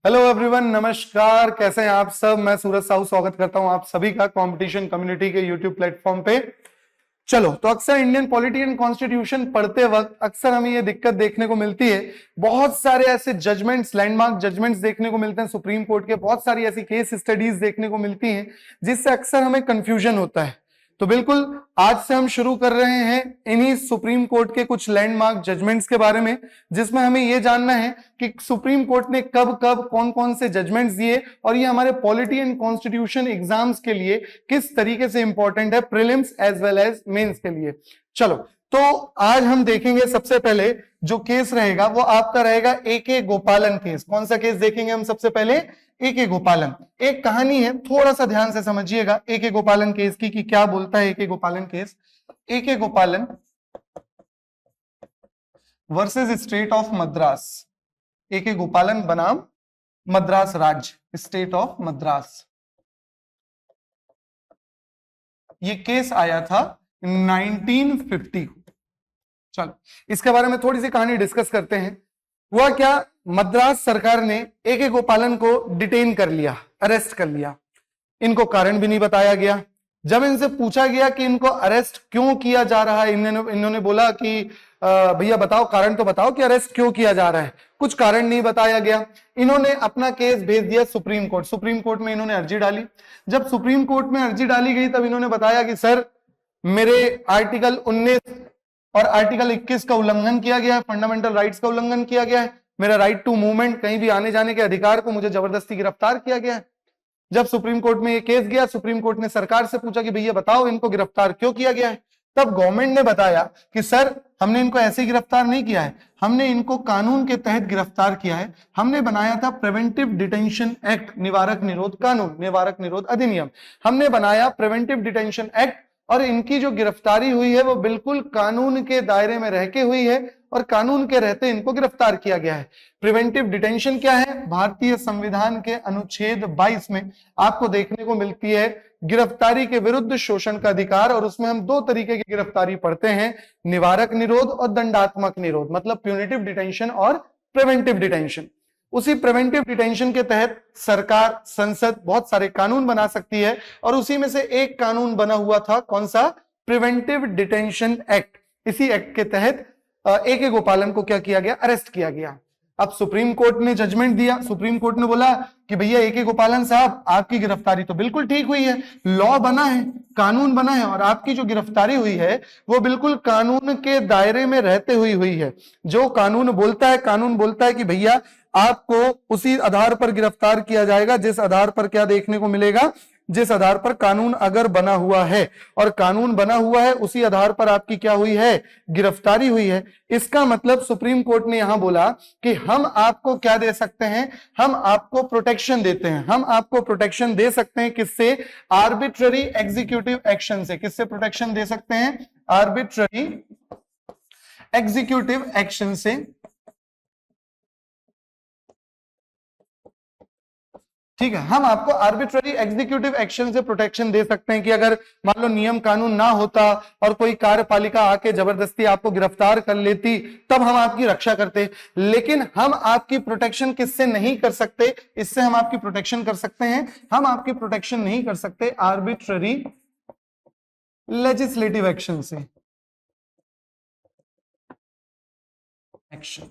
Hello everyone, नमस्कार। कैसे हैं आप सब? मैं सूरज साहू स्वागत करता हूं आप सभी का कंपटीशन कम्युनिटी के यूट्यूब प्लेटफॉर्म पे। चलो, तो अक्सर इंडियन पॉलिटी एंड कॉन्स्टिट्यूशन पढ़ते वक्त अक्सर हमें ये दिक्कत देखने को मिलती है। बहुत सारे ऐसे जजमेंट्स, लैंडमार्क जजमेंट्स देखने को मिलते हैं सुप्रीम कोर्ट के। बहुत सारी ऐसी केस स्टडीज देखने को मिलती हैं जिससे अक्सर हमें कंफ्यूजन होता है। तो बिल्कुल आज से हम शुरू कर रहे हैं इन्हीं सुप्रीम कोर्ट के कुछ लैंडमार्क जजमेंट्स के बारे में, जिसमें हमें यह जानना है कि सुप्रीम कोर्ट ने कब कब कौन कौन से जजमेंट्स दिए और ये हमारे पॉलिटी एंड कॉन्स्टिट्यूशन एग्जाम्स के लिए किस तरीके से इंपॉर्टेंट है, prelims as well as mains के लिए। चलो, तो आज हम देखेंगे सबसे पहले जो केस रहेगा वो आपका रहेगा ए.के. गोपालन केस। कौन सा केस देखेंगे हम सबसे पहले? ए.के. गोपालन। एक कहानी है, थोड़ा सा ध्यान से समझिएगा ए.के. गोपालन केस की कि क्या बोलता है A K. Gopalan case. A K. Gopalan versus state of Madras. A K. Gopalan बनाम मद्रास राज्य, स्टेट ऑफ मद्रास। ये केस आया था 1950 को। चलो, इसके बारे में थोड़ी सी कहानी डिस्कस करते हैं। हुआ क्या, मद्रास सरकार ने ए.के. गोपालन को डिटेन कर लिया, अरेस्ट कर लिया। इनको कारण भी नहीं बताया गया। जब इनसे पूछा गया कि इनको अरेस्ट क्यों किया जा रहा है, इन्होंने बोला कि भैया बताओ, कारण तो बताओ कि अरेस्ट क्यों किया जा रहा है। कुछ कारण नहीं बताया गया। इन्होंने अपना केस भेज दिया सुप्रीम कोर्ट। सुप्रीम कोर्ट में इन्होंने अर्जी डाली। जब सुप्रीम कोर्ट में अर्जी डाली गई तब इन्होंने बताया कि सर, मेरे आर्टिकल 19 और आर्टिकल 21 का उल्लंघन किया गया है, फंडामेंटल राइट्स का उल्लंघन किया गया है। मेरा राइट टू मूवमेंट, कहीं भी आने जाने के अधिकार को मुझे जबरदस्ती गिरफ्तार किया गया है। जब सुप्रीम कोर्ट में ये केस गया, सुप्रीम कोर्ट ने सरकार से पूछा कि भैया बताओ इनको गिरफ्तार क्यों किया गया है। तब गवर्नमेंट ने बताया कि सर, हमने इनको ऐसे ही गिरफ्तार नहीं किया है, हमने इनको कानून के तहत गिरफ्तार किया है। हमने बनाया था प्रिवेंटिव डिटेंशन एक्ट, निवारक निरोध कानून, निवारक निरोध अधिनियम। हमने बनाया प्रिवेंटिव डिटेंशन एक्ट और इनकी जो गिरफ्तारी हुई है वो बिल्कुल कानून के दायरे में रह के हुई है और कानून के रहते इनको गिरफ्तार किया गया है। प्रिवेंटिव डिटेंशन क्या है? भारतीय संविधान के अनुच्छेद 22 में आपको देखने को मिलती है गिरफ्तारी के विरुद्ध शोषण का अधिकार, और उसमें हम दो तरीके की गिरफ्तारी पढ़ते हैं, निवारक निरोध और दंडात्मक निरोध, मतलब प्यूनिटिव डिटेंशन और प्रिवेंटिव डिटेंशन। उसी प्रिवेंटिव डिटेंशन के तहत सरकार, संसद बहुत सारे कानून बना सकती है और उसी में से एक कानून बना हुआ था, कौन सा? Preventive detention act. इसी एक्ट के तहत ए.के. गोपालन को क्या किया गया? अरेस्ट किया गया। अब सुप्रीम कोर्ट ने जजमेंट दिया। सुप्रीम कोर्ट ने बोला कि भैया ए.के. गोपालन साहब, आपकी गिरफ्तारी तो बिल्कुल ठीक हुई है, लॉ बना है, कानून बना है, और आपकी जो गिरफ्तारी हुई है वो बिल्कुल कानून के दायरे में रहते हुई है। जो कानून बोलता है, कानून बोलता है कि भैया आपको उसी आधार पर गिरफ्तार किया जाएगा जिस आधार पर क्या देखने को मिलेगा, जिस आधार पर कानून अगर बना हुआ है, और कानून बना हुआ है उसी आधार पर आपकी क्या हुई है? गिरफ्तारी हुई है। इसका मतलब सुप्रीम कोर्ट ने यहां बोला कि हम आपको क्या दे सकते हैं? हम आपको प्रोटेक्शन देते हैं। हम आपको प्रोटेक्शन दे सकते हैं किससे? आर्बिट्ररी एग्जीक्यूटिव एक्शन से। किससे प्रोटेक्शन दे सकते हैं? आर्बिट्ररी एग्जीक्यूटिव एक्शन से। ठीक है, हम आपको आर्बिट्ररी एग्जीक्यूटिव एक्शन से प्रोटेक्शन दे सकते हैं कि अगर मान लो नियम कानून ना होता और कोई कार्यपालिका आके जबरदस्ती आपको गिरफ्तार कर लेती, तब हम आपकी रक्षा करते। लेकिन हम आपकी प्रोटेक्शन किससे नहीं कर सकते? इससे हम आपकी प्रोटेक्शन कर सकते हैं, हम आपकी प्रोटेक्शन नहीं कर सकते आर्बिट्ररी लेजिस्लेटिव एक्शन से। एक्शन,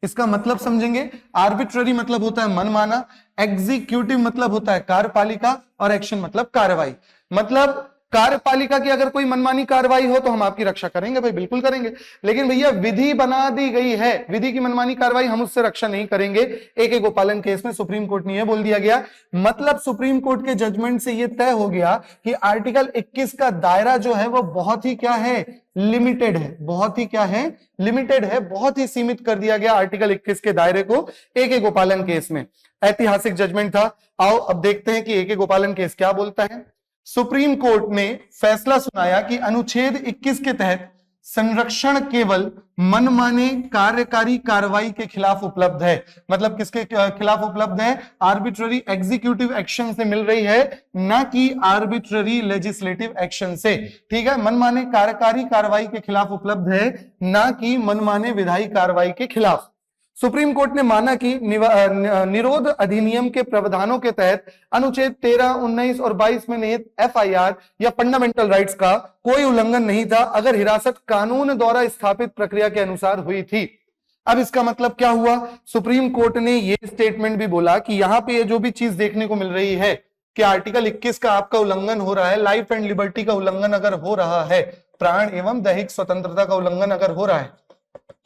इसका मतलब समझेंगे। आर्बिट्ररी मतलब होता है मनमाना, एग्जीक्यूटिव मतलब होता है कार्यपालिका, और एक्शन मतलब कार्रवाई। मतलब कार्यपालिका की अगर कोई मनमानी कार्रवाई हो तो हम आपकी रक्षा करेंगे भाई, बिल्कुल करेंगे। लेकिन भैया विधि बना दी गई है, विधि की मनमानी कार्रवाई, हम उससे रक्षा नहीं करेंगे। ए.के. गोपालन केस में सुप्रीम कोर्ट ने यह बोल दिया गया। मतलब सुप्रीम कोर्ट के जजमेंट से यह तय हो गया कि आर्टिकल 21 का दायरा जो है वो बहुत ही क्या है? लिमिटेड है। बहुत ही क्या है? लिमिटेड है। बहुत ही सीमित कर दिया गया आर्टिकल 21 के दायरे को ए.के. गोपालन केस में। ऐतिहासिक जजमेंट था। आओ अब देखते हैं कि ए.के. गोपालन केस क्या बोलता है। सुप्रीम कोर्ट ने फैसला सुनाया कि अनुच्छेद 21 के तहत संरक्षण केवल मनमाने कार्यकारी कार्रवाई के खिलाफ उपलब्ध है। मतलब किसके खिलाफ उपलब्ध है? आर्बिट्ररी एग्जीक्यूटिव एक्शन से मिल रही है, ना कि आर्बिट्ररी लेजिस्लेटिव एक्शन से। ठीक है, मनमाने कार्यकारी कार्रवाई के खिलाफ उपलब्ध है, ना कि मनमाने विधायी कार्रवाई के खिलाफ। सुप्रीम कोर्ट ने माना कि निरोध अधिनियम के प्रावधानों के तहत अनुच्छेद 13, 19 और 22 में निहित एफआईआर या फंडामेंटल राइट्स का कोई उल्लंघन नहीं था अगर हिरासत कानून द्वारा स्थापित प्रक्रिया के अनुसार हुई थी। अब इसका मतलब क्या हुआ? सुप्रीम कोर्ट ने यह स्टेटमेंट भी बोला कि यहां पे ये जो भी चीज देखने को मिल रही है कि आर्टिकल 21 का आपका उल्लंघन हो रहा है, लाइफ एंड लिबर्टी का उल्लंघन अगर हो रहा है, प्राण एवं दैहिक स्वतंत्रता का उल्लंघन अगर हो रहा है,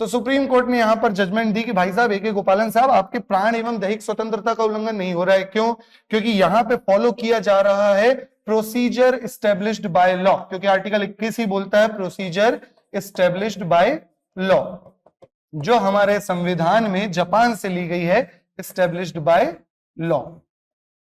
तो सुप्रीम कोर्ट ने यहां पर जजमेंट दी कि भाई साहब ए.के. गोपालन साहब, आपके प्राण एवं दैहिक स्वतंत्रता का उल्लंघन नहीं हो रहा है। क्यों? क्योंकि यहां पे फॉलो किया जा रहा है प्रोसीजर एस्टेब्लिश्ड बाय लॉ, क्योंकि आर्टिकल 21 ही बोलता है प्रोसीजर एस्टेब्लिश्ड बाय लॉ, जो हमारे संविधान में जापान से ली गई है, एस्टेब्लिश्ड बाय लॉ।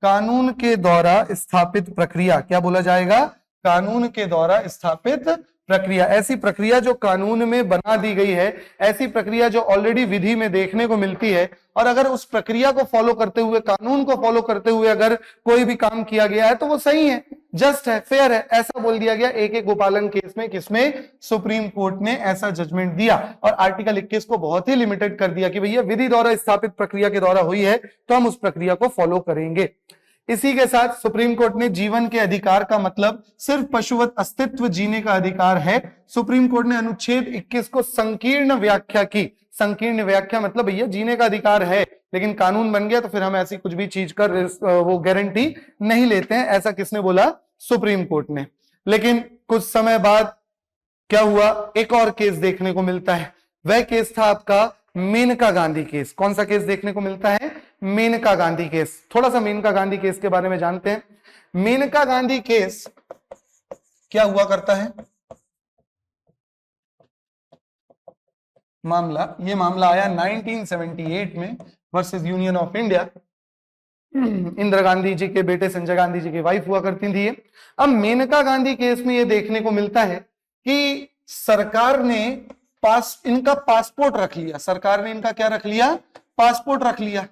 कानून के द्वारा स्थापित प्रक्रिया, क्या बोला जाएगा? कानून के द्वारा स्थापित प्रक्रिया, ऐसी प्रक्रिया जो कानून में बना दी गई है, ऐसी प्रक्रिया जो ऑलरेडी विधि में देखने को मिलती है, और अगर उस प्रक्रिया को फॉलो करते हुए, कानून को फॉलो करते हुए अगर कोई भी काम किया गया है तो वो सही है, जस्ट है, फेयर है, ऐसा बोल दिया गया ए.के. गोपालन केस में। किसमें? सुप्रीम कोर्ट ने ऐसा जजमेंट दिया और आर्टिकल 21 को बहुत ही लिमिटेड कर दिया कि भैया विधि द्वारा स्थापित प्रक्रिया के द्वारा हुई है तो हम उस प्रक्रिया को फॉलो करेंगे। इसी के साथ सुप्रीम कोर्ट ने जीवन के अधिकार का मतलब सिर्फ पशुवत अस्तित्व जीने का अधिकार है। सुप्रीम कोर्ट ने अनुच्छेद 21 को संकीर्ण व्याख्या की। संकीर्ण व्याख्या मतलब भैया जीने का अधिकार है, लेकिन कानून बन गया तो फिर हम ऐसी कुछ भी चीज कर वो गारंटी नहीं लेते हैं, ऐसा किसने बोला? सुप्रीम कोर्ट ने। लेकिन कुछ समय बाद क्या हुआ? एक और केस देखने को मिलता है, वह केस था आपका मेनका गांधी केस। कौन सा केस देखने को मिलता है? मेनका गांधी केस। थोड़ा सा मेनका गांधी केस के बारे में जानते हैं। मेनका गांधी केस क्या हुआ करता है? ये मामला आया 1978 में versus union of India. Indira Gandhi ji के बेटे संजय गांधी जी की वाइफ हुआ करती थी। अब मेनका गांधी केस में यह देखने को मिलता है कि सरकार ने इनका पासपोर्ट रख लिया। सरकार ने इनका क्या रख लिया? पासपोर्ट रख लिया।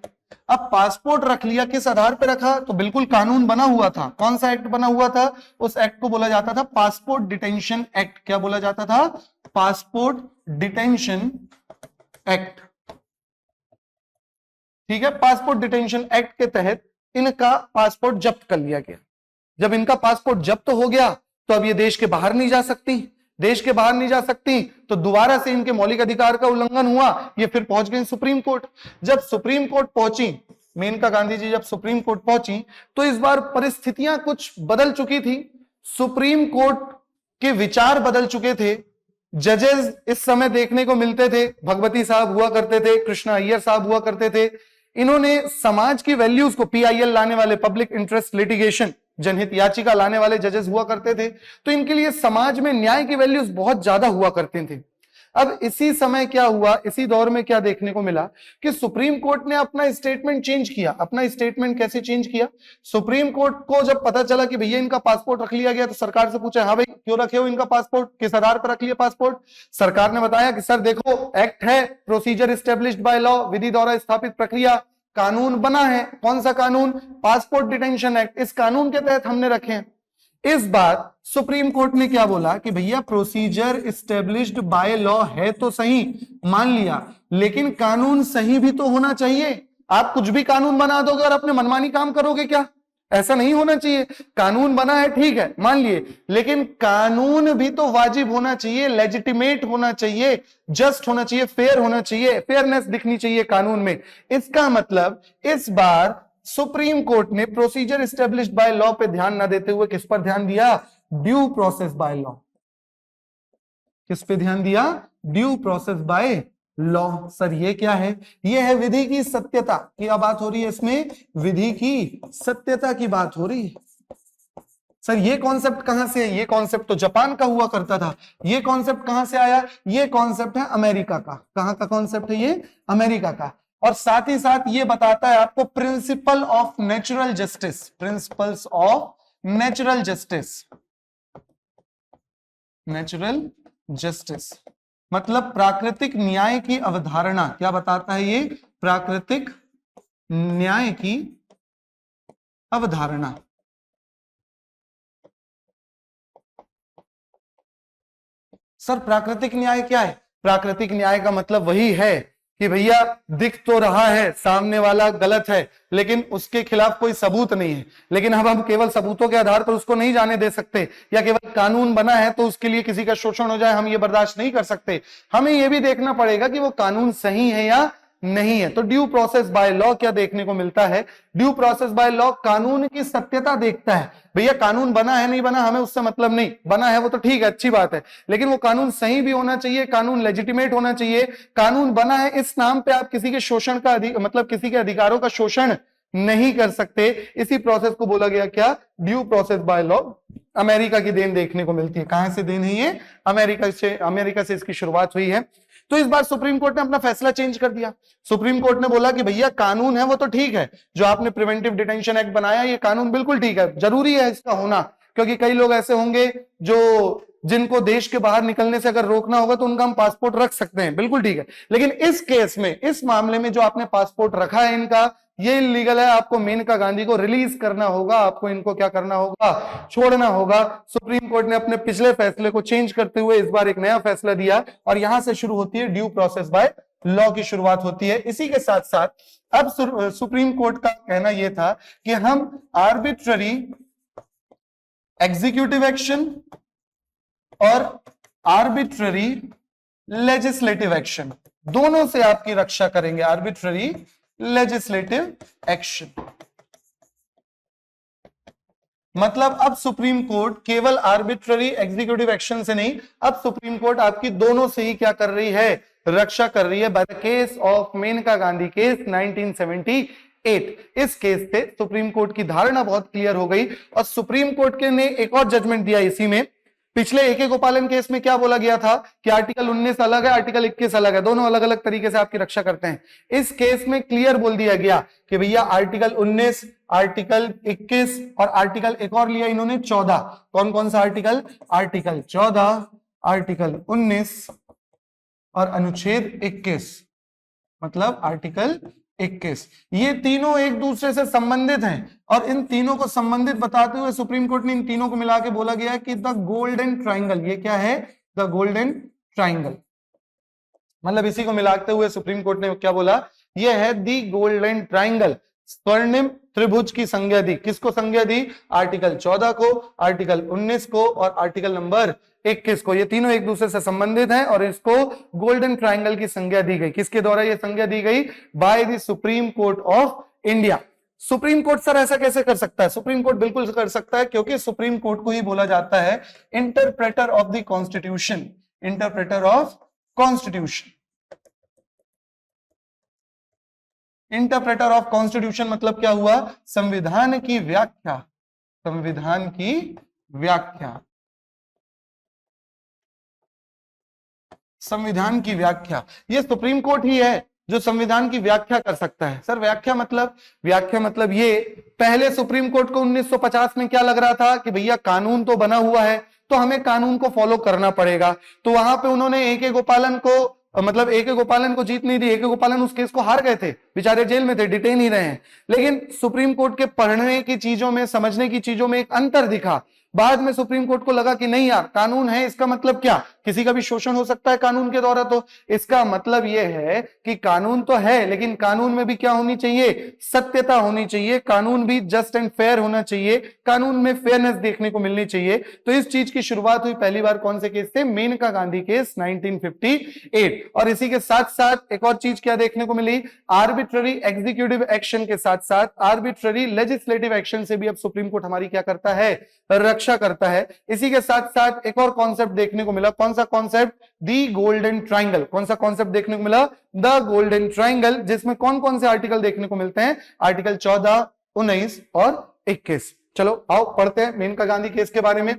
अब पासपोर्ट रख लिया, किस आधार पे रखा? तो बिल्कुल कानून बना हुआ था। कौन सा एक्ट बना हुआ था? उस एक्ट को बोला जाता था पासपोर्ट डिटेंशन एक्ट। क्या बोला जाता था? Passport detention act. ठीक है, पासपोर्ट डिटेंशन एक्ट के तहत इनका पासपोर्ट जब्त कर लिया गया। जब इनका पासपोर्ट जब्त हो गया तो अब ये देश के बाहर नहीं जा सकती। देश के बाहर नहीं जा सकती तो दोबारा से इनके मौलिक अधिकार का उल्लंघन हुआ। ये फिर पहुंच गए सुप्रीम कोर्ट। जब सुप्रीम कोर्ट पहुंची, मेनका गांधी जी जब सुप्रीम कोर्ट पहुंची तो इस बार परिस्थितियां कुछ बदल चुकी थी। सुप्रीम कोर्ट के विचार बदल चुके थे। जजेस इस समय देखने को मिलते थे, भगवती साहब हुआ करते थे, कृष्णा अय्यर साहब हुआ करते थे। इन्होंने समाज की वैल्यूज को, PIL लाने वाले, पब्लिक इंटरेस्ट लिटिगेशन, जनहित याचिका लाने वाले जजेस हुआ करते थे। तो इनके लिए समाज में न्याय की वैल्यूज बहुत ज्यादा हुआ करती थी। अब इसी समय क्या हुआ, इसी दौर में क्या देखने को मिला कि सुप्रीम कोर्ट ने अपना स्टेटमेंट चेंज किया। अपना स्टेटमेंट कैसे चेंज किया? सुप्रीम कोर्ट को जब पता चला कि भैया इनका पासपोर्ट रख लिया गया तो सरकार से पूछा, हाँ भाई क्यों रखे हो इनका पासपोर्ट, किस आधार पर रख लिया पासपोर्ट? सरकार ने बताया कि सर देखो, एक्ट है, प्रोसीजर एस्टेब्लिश्ड बाय लॉ, विधि द्वारा स्थापित प्रक्रिया, कानून बना है। कौन सा कानून? Passport detention act. इस कानून के तहत हमने रखे हैं। इस बार सुप्रीम कोर्ट ने क्या बोला कि भैया प्रोसीजर एस्टेब्लिश्ड बाय लॉ है तो सही, मान लिया, लेकिन कानून सही भी तो होना चाहिए। आप कुछ भी कानून बना दोगे और अपने मनमानी काम करोगे क्या? ऐसा नहीं होना चाहिए। कानून बना है, ठीक है, मान लिए, लेकिन कानून भी तो वाजिब होना चाहिए, लेजिटिमेट होना चाहिए, जस्ट होना चाहिए, फेयर होना चाहिए, फेयरनेस दिखनी चाहिए कानून में। इसका मतलब इस बार सुप्रीम कोर्ट ने प्रोसीजर एस्टेब्लिश्ड बाय लॉ पे ध्यान ना देते हुए किस पर ध्यान दिया? Due process by law. किस पे ध्यान दिया? Due process by law. Sir ये क्या है? ये है विधि की सत्यता की बात हो रही है। इसमें विधि की सत्यता की बात हो रही है। सर ये कॉन्सेप्ट कहां से है? ये कॉन्सेप्ट तो जापान का हुआ करता था। ये कॉन्सेप्ट कहां से आया? ये कॉन्सेप्ट है अमेरिका का। कहां का कॉन्सेप्ट है ये? अमेरिका का। और साथ ही साथ ये बताता है आपको principle of natural justice. Principles of natural justice. Natural justice मतलब प्राकृतिक न्याय की अवधारणा। क्या बताता है ये? प्राकृतिक न्याय की अवधारणा। सर प्राकृतिक न्याय क्या है? प्राकृतिक न्याय का मतलब वही है कि भैया दिख तो रहा है सामने वाला गलत है, लेकिन उसके खिलाफ कोई सबूत नहीं है, लेकिन अब हम केवल सबूतों के आधार पर उसको नहीं जाने दे सकते, या केवल कानून बना है तो उसके लिए किसी का शोषण हो जाए हम ये बर्दाश्त नहीं कर सकते। हमें यह भी देखना पड़ेगा कि वो कानून सही है या नहीं है। तो ड्यू प्रोसेस बाय लॉ क्या देखने को मिलता है? ड्यू प्रोसेस बाय लॉ कानून की सत्यता देखता है। भैया कानून बना है नहीं बना हमें उससे मतलब नहीं, बना है वो तो ठीक है, अच्छी बात है, लेकिन वो कानून सही भी होना चाहिए, कानून लेजिटिमेट होना चाहिए। कानून बना है इस नाम पे आप किसी के शोषण का मतलब किसी के अधिकारों का शोषण नहीं कर सकते। इसी प्रोसेस को बोला गया क्या? Due process by law. America की देन देखने को मिलती है। कहां से देन है ये? अमेरिका से इसकी शुरुआत हुई है। तो इस बार सुप्रीम कोर्ट ने अपना फैसला चेंज कर दिया। सुप्रीम कोर्ट ने बोला कि भैया कानून है वो तो ठीक है, जो आपने प्रिवेंटिव डिटेंशन एक्ट बनाया ये कानून बिल्कुल ठीक है, जरूरी है इसका होना, क्योंकि कई लोग ऐसे होंगे जो जिनको देश के बाहर निकलने से अगर रोकना होगा तो उनका हम पासपोर्ट रख सकते हैं, बिल्कुल ठीक है। लेकिन इस केस में, इस मामले में जो आपने पासपोर्ट रखा है इनका, ये इलीगल है। आपको मेनका गांधी को रिलीज करना होगा, आपको इनको क्या करना होगा? छोड़ना होगा। सुप्रीम कोर्ट ने अपने पिछले फैसले को चेंज करते हुए इस बार एक नया फैसला दिया और यहां से शुरू होती है ड्यू प्रोसेस बाय लॉ की शुरुआत होती है। इसी के साथ साथ अब सुप्रीम कोर्ट का कहना यह था कि हम आर्बिट्ररी एग्जीक्यूटिव एक्शन और आर्बिट्ररी लेजिस्लेटिव एक्शन दोनों से आपकी रक्षा करेंगे। आर्बिट्ररी लेजिस्लेटिव एक्शन मतलब अब सुप्रीम कोर्ट केवल आर्बिट्ररी एग्जीक्यूटिव एक्शन से नहीं, अब सुप्रीम कोर्ट आपकी दोनों से ही क्या कर रही है? रक्षा कर रही है। By the case of Maneka Gandhi case 1978, इस केस से सुप्रीम कोर्ट की धारणा बहुत क्लियर हो गई और सुप्रीम कोर्ट के ने एक और जजमेंट दिया इसी में। पिछले ए के गोपालन केस में क्या बोला गया था कि आर्टिकल 19 अलग है, आर्टिकल 21 अलग है, दोनों अलग अलग तरीके से आपकी रक्षा करते हैं। इस केस में क्लियर बोल दिया गया कि भैया आर्टिकल 19, आर्टिकल 21 और आर्टिकल एक और लिया इन्होंने 14। कौन कौन सा आर्टिकल? आर्टिकल 14, आर्टिकल 19 और अनुच्छेद 21, मतलब आर्टिकल 21, ये तीनों एक दूसरे से संबंधित हैं और इन तीनों को संबंधित बताते हुए सुप्रीम कोर्ट ने इन तीनों को मिला के बोला गया कि द गोल्डन ट्राइंगल, ये क्या है? द गोल्डन ट्राइंगल, मतलब इसी को मिलाते हुए सुप्रीम कोर्ट ने क्या बोला? ये है दी गोल्डन ट्राइंगल, स्वर्णिम त्रिभुज की संज्ञा दी। किसको संज्ञा दी? आर्टिकल 14 को, आर्टिकल 19 को और आर्टिकल नंबर 21 को। ये तीनों एक दूसरे से संबंधित हैं और इसको गोल्डन ट्राइंगल की संज्ञा दी गई। किसके द्वारा ये संज्ञा दी गई? By the supreme court of India. Supreme court sir ऐसा कैसे कर सकता है? सुप्रीम कोर्ट बिल्कुल कर सकता है, क्योंकि सुप्रीम कोर्ट को ही बोला जाता है interpreter of the constitution. Interpreter of constitution, interpreter of constitution मतलब क्या हुआ? संविधान की व्याख्या, संविधान की व्याख्या, संविधान की व्याख्या। ये सुप्रीम कोर्ट ही है जो संविधान की व्याख्या कर सकता है। सर व्याख्या मतलब ये, पहले सुप्रीम कोर्ट को 1950 में क्या लग रहा था कि भैया कानून तो बना हुआ है तो हमें कानून को फॉलो करना पड़ेगा, तो वहां पे उन्होंने ए के गोपालन को, मतलब ए के गोपालन को जीत नहीं दी। ए के गोपालन उस केस को हार गए थे, बेचारे जेल में थे, डिटेन ही रहे हैं। लेकिन सुप्रीम कोर्ट के पढ़ने की चीजों में, समझने की चीजों में एक अंतर दिखा। बाद में सुप्रीम कोर्ट को लगा कि नहीं यार, कानून है इसका मतलब क्या? किसी का भी शोषण हो सकता है कानून के द्वारा, तो इसका मतलब यह है कि कानून तो है लेकिन कानून में भी क्या होनी चाहिए? सत्यता होनी चाहिए। कानून भी जस्ट एंड फेयर होना चाहिए, कानून में फेयरनेस देखने को मिलनी चाहिए। तो इस चीज की शुरुआत हुई पहली बार कौन से केस से? मेनका गांधी केस 1958। और इसी के साथ साथ एक और चीज क्या देखने को मिली? आर्बिट्ररी एग्जीक्यूटिव एक्शन के साथ साथ आर्बिट्ररी लेजिस्लेटिव एक्शन से भी अब सुप्रीम कोर्ट हमारी क्या करता है? रक्षा करता है। इसी के साथ साथ एक और कॉन्सेप्ट देखने को मिला। कौन सा कॉन्सेप्ट? दी गोल्डन ट्राइंगल। कौन सा कॉन्सेप्ट देखने को मिला? द गोल्डन ट्राइंगल, जिसमें कौन कौन से आर्टिकल देखने को मिलते हैं? आर्टिकल 14, 19 और 21। चलो आओ पढ़ते हैं मेनका गांधी केस के बारे में।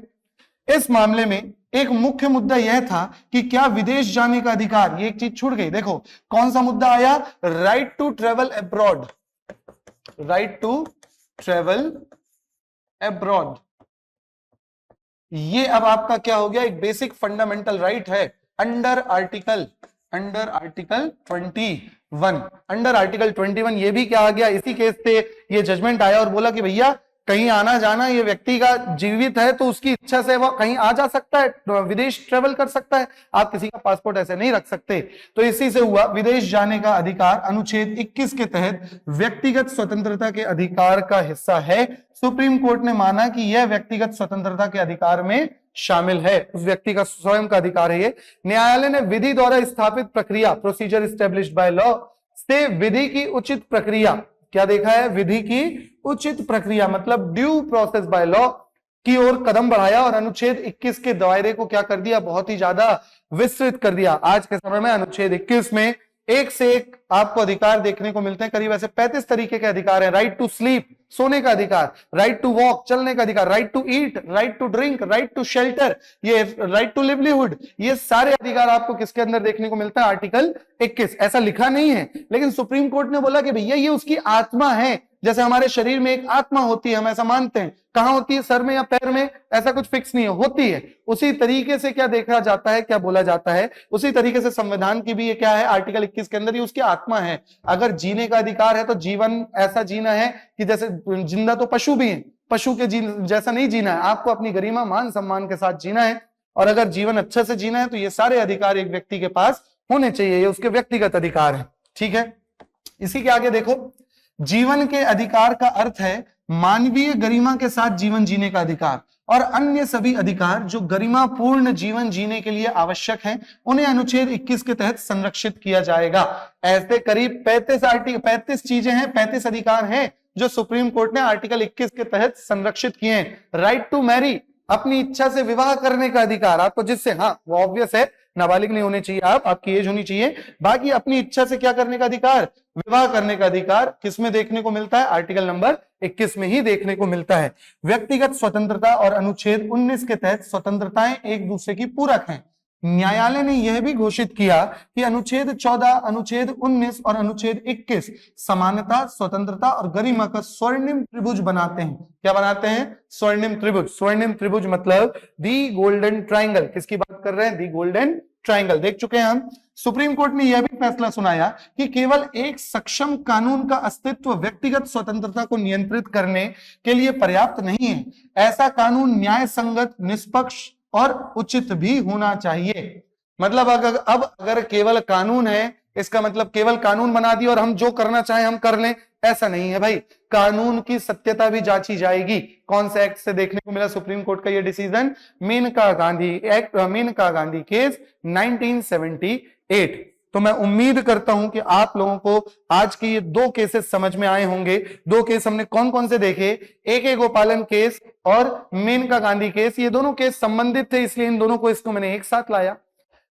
इस मामले में एक मुख्य मुद्दा यह था कि क्या विदेश जाने का अधिकार, ये एक चीज छूट गई। देखो कौन सा मुद्दा आया? Right to travel abroad, right to travel abroad. ये अब आपका क्या हो गया? एक बेसिक फंडामेंटल राइट है अंडर आर्टिकल 21। अंडर आर्टिकल 21 ये भी क्या आ गया? इसी केस से ये जजमेंट आया और बोला कि भैया कहीं आना जाना, ये व्यक्ति का जीवित है तो उसकी इच्छा से वह कहीं आ जा सकता है, विदेश ट्रेवल कर सकता है। आप किसी का पासपोर्ट ऐसे नहीं रख सकते। तो इसी से हुआ विदेश जाने का अधिकार अनुच्छेद 21 के तहत व्यक्तिगत स्वतंत्रता के अधिकार का हिस्सा है। सुप्रीम कोर्ट ने माना कि यह व्यक्तिगत स्वतंत्रता के अधिकार में शामिल है, उस व्यक्ति का स्वयं का अधिकार है ये। न्यायालय ने विधि द्वारा स्थापित प्रक्रिया, प्रोसीजर एस्टेब्लिश्ड बाय लॉ, से विधि की उचित प्रक्रिया, क्या देखा है, विधि की उचित प्रक्रिया मतलब ड्यू प्रोसेस बाय लॉ की ओर कदम बढ़ाया और अनुच्छेद 21 के दायरे को क्या कर दिया, बहुत ही ज्यादा विस्तृत कर दिया। आज के समय में अनुच्छेद 21 में एक से एक आपको अधिकार देखने को मिलते हैं, करीब ऐसे 35 तरीके के अधिकार हैं। राइट टू स्लीप, सोने का अधिकार, राइट टू वॉक, चलने का अधिकार, right to eat, right to drink, right to shelter, ये राइट टू लिवलीहुड, ये सारे अधिकार आपको किसके अंदर देखने को मिलता है, आर्टिकल 21। ऐसा लिखा नहीं है, लेकिन सुप्रीम कोर्ट ने बोला कि भैया ये उसकी आत्मा है। जैसे हमारे शरीर में एक आत्मा होती है, हम ऐसा मानते हैं, कहां होती है, सर में या पैर में, ऐसा कुछ फिक्स नहीं है, होती है। उसी तरीके से क्या देखा जाता है, क्या बोला जाता है, उसी तरीके से संविधान की भी ये क्या है, आर्टिकल 21 के अंदर ये उसकी आत्मा है। अगर जीने का अधिकार है तो जीवन ऐसा जीना है कि जैसे जिंदा तो पशु भी है, पशु के जैसा नहीं जीना है, आपको अपनी गरिमा मान सम्मान के साथ जीना है। और अगर जीवन अच्छे से जीना है तो ये सारे अधिकार एक व्यक्ति के पास होने चाहिए, ये उसके व्यक्तिगत अधिकार है। ठीक है, इसी के आगे देखो, जीवन के अधिकार का अर्थ है मानवीय गरिमा के साथ जीवन जीने का अधिकार और अन्य सभी अधिकार जो गरिमापूर्ण जीवन जीने के लिए आवश्यक हैं, उन्हें अनुच्छेद 21 के तहत संरक्षित किया जाएगा। ऐसे करीब 35 चीजें हैं, 35 अधिकार हैं जो सुप्रीम कोर्ट ने आर्टिकल 21 के तहत संरक्षित किए हैं। राइट टू मैरी, अपनी इच्छा से विवाह करने का अधिकार आपको, जिससे हाँ वो ऑब्वियस है, नाबालिग नहीं होने चाहिए आप, आपकी एज होनी चाहिए। बाकी अपनी इच्छा से क्या करने का अधिकार, विवाह करने का अधिकार किसमें देखने को मिलता है, आर्टिकल नंबर 21 में ही देखने को मिलता है। व्यक्तिगत स्वतंत्रता और अनुच्छेद 19 के तहत स्वतंत्रताएं एक दूसरे की पूरक हैं। न्यायालय ने यह भी घोषित किया कि अनुच्छेद 14, अनुच्छेद 19 और अनुच्छेद 21 समानता, स्वतंत्रता और गरिमा का स्वर्णिम त्रिभुज बनाते हैं। क्या बनाते हैं, स्वर्णिम त्रिभुज। स्वर्णिम त्रिभुज मतलब दी गोल्डन ट्राइंगल, किसकी बात कर रहे हैं, दी गोल्डन ट्राइंगल, देख चुके हैं हम। सुप्रीम कोर्ट ने यह भी फैसला सुनाया कि केवल एक सक्षम कानून का अस्तित्व व्यक्तिगत स्वतंत्रता को नियंत्रित करने के लिए पर्याप्त नहीं है, ऐसा कानून न्याय संगत, निष्पक्ष और उचित भी होना चाहिए। मतलब अगर केवल कानून है, इसका मतलब केवल कानून बना दिया और हम जो करना चाहें हम कर लें, ऐसा नहीं है भाई। कानून की सत्यता भी जांची जाएगी। कौन से एक्ट से देखने को मिला सुप्रीम कोर्ट का ये decision, Maneka Gandhi act, Maneka Gandhi case 1978। तो मैं उम्मीद करता हूं कि आप लोगों को आज के ये 2 केसेस समझ में आए होंगे। 2 केस हमने कौन कौन से देखे, AK गोपालन केस और मेनका गांधी केस। ये दोनों केस संबंधित थे, इसलिए इन दोनों को इसको मैंने एक साथ लाया।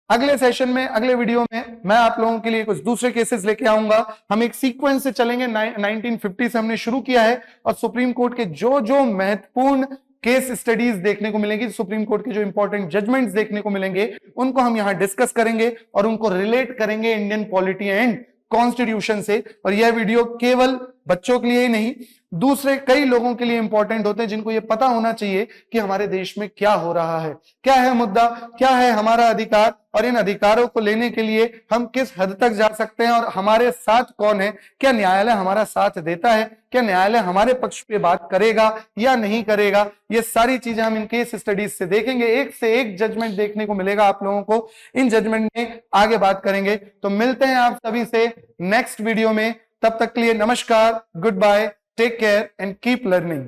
अगले सेशन में, अगले वीडियो में मैं आप लोगों के लिए कुछ दूसरे केसेस लेके आऊंगा। हम एक सीक्वेंस से चलेंगे, 1950 से हमने शुरू किया है और सुप्रीम कोर्ट के जो जो महत्वपूर्ण केस स्टडीज देखने को मिलेंगी, सुप्रीम कोर्ट के जो इंपॉर्टेंट जजमेंट्स देखने को मिलेंगे, उनको हम यहां डिस्कस करेंगे और उनको रिलेट करेंगे इंडियन पॉलिटी एंड कॉन्स्टिट्यूशन से। और यह वीडियो केवल बच्चों के लिए ही नहीं, दूसरे कई लोगों के लिए इंपॉर्टेंट होते हैं, जिनको यह पता होना चाहिए कि हमारे देश में क्या हो रहा है, क्या है मुद्दा, क्या है हमारा अधिकार और इन अधिकारों को लेने के लिए हम किस हद तक जा सकते हैं और हमारे साथ कौन है। क्या न्यायालय हमारा साथ देता है, क्या न्यायालय हमारे पक्ष पे बात करेगा या नहीं करेगा, ये सारी चीजें हम इन केस स्टडीज से देखेंगे। एक से एक जजमेंट देखने को मिलेगा आप लोगों को, इन जजमेंट में आगे बात करेंगे। तो मिलते हैं आप सभी से नेक्स्ट वीडियो में, तब तक के लिए नमस्कार, goodbye, take care and keep learning.